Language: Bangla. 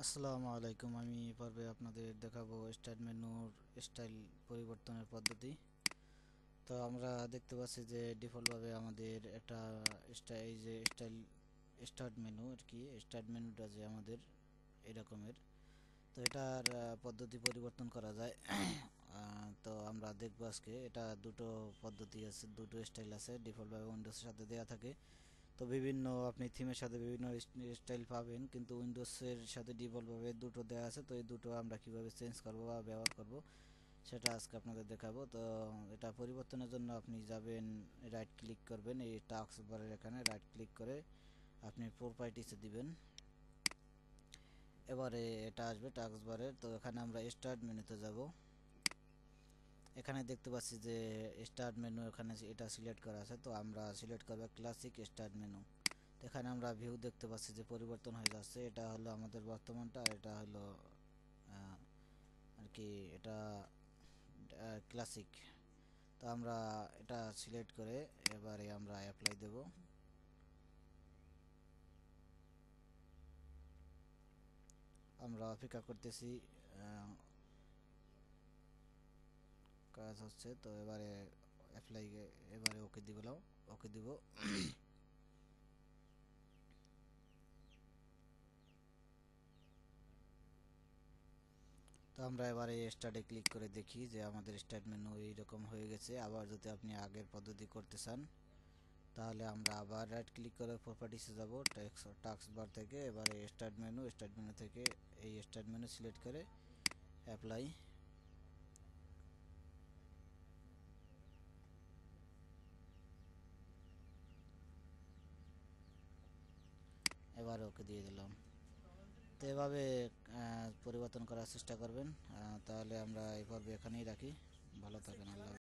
আসসালামু আলাইকুম। আমি এই পর্বে আপনাদের দেখাবো স্টার্ট মেনুর স্টাইল পরিবর্তনের পদ্ধতি। তো আমরা দেখতে পাচ্ছি যে ডিফল্টভাবে আমাদের একটা এই যে স্টার্ট মেনু আর কি, স্টার্ট মেনুটা যে আমাদের এরকমের। তো এটার পদ্ধতি পরিবর্তন করা যায়। তো আমরা দেখবো আজকে এটা দুটো পদ্ধতি আছে, দুটো স্টাইল আছে, ডিফল্টভাবে উইন্ডোজের সাথে দেওয়া থাকে। তো বিভিন্ন আপনি থিমের সাথে বিভিন্ন স্টাইল পাবেন, কিন্তু উইন্ডোজের সাথে ডিফল্টভাবে দুটো দেওয়া আছে। তো এই দুটো আমরা কিভাবে চেঞ্জ করব বা ব্যবহার করব সেটা আজকে আপনাদের দেখাবো। তো এটা পরিবর্তনের জন্য আপনি যাবেন, রাইট ক্লিক করবেন এই টাস্ক বারের এখানে, রাইট ক্লিক করে আপনি প্রপার্টিসে দিবেন। এবারে এটা আসবে টাস্ক বারের, তো এখানে আমরা স্টার্ট মেনুতে যাব। এখানে দেখতে পাচ্ছি যে স্টার্ট মেনু, এখানে এটা সিলেক্ট করা আছে। তো আমরা সিলেক্ট করব ক্লাসিক স্টার্ট মেনু। এখানে আমরা ভিউ দেখতে পাচ্ছি যে পরিবর্তন হয়ে যাচ্ছে। এটা হলো আমাদের বর্তমানটা, আর এটা হলো আর কি এটা ক্লাসিক। তো আমরা এটা সিলেক্ট করে এবারে আমরা অ্যাপ্লাই দেব। আমরা অপেক্ষা করতেছি, কাজ হচ্ছে। তো এবারে অ্যাপ্লাই, এবারে ওকে দিব, ওকে দিব। তো আমরা এবারে স্টার্টে ক্লিক করে দেখি যে আমাদের স্টার্ট মেনু এইরকম হয়ে গেছে। আবার যদি আপনি আগের পদ্ধতি করতে চান তাহলে আমরা আবার রাইট ক্লিক করে প্রপার্টিসে যাব, টাস্ক বার থেকে এবারে স্টার্ট মেনু থেকে এই স্টার্ট মেনু সিলেক্ট করে অ্যাপ্লাই, এবার ওকে দিয়ে দিলাম। তো এভাবে পরিবর্তন করার চেষ্টা করবেন। তাহলে আমরা এই পর্বে এখানেই রাখি। ভালো থাকেন, আল্লাহ।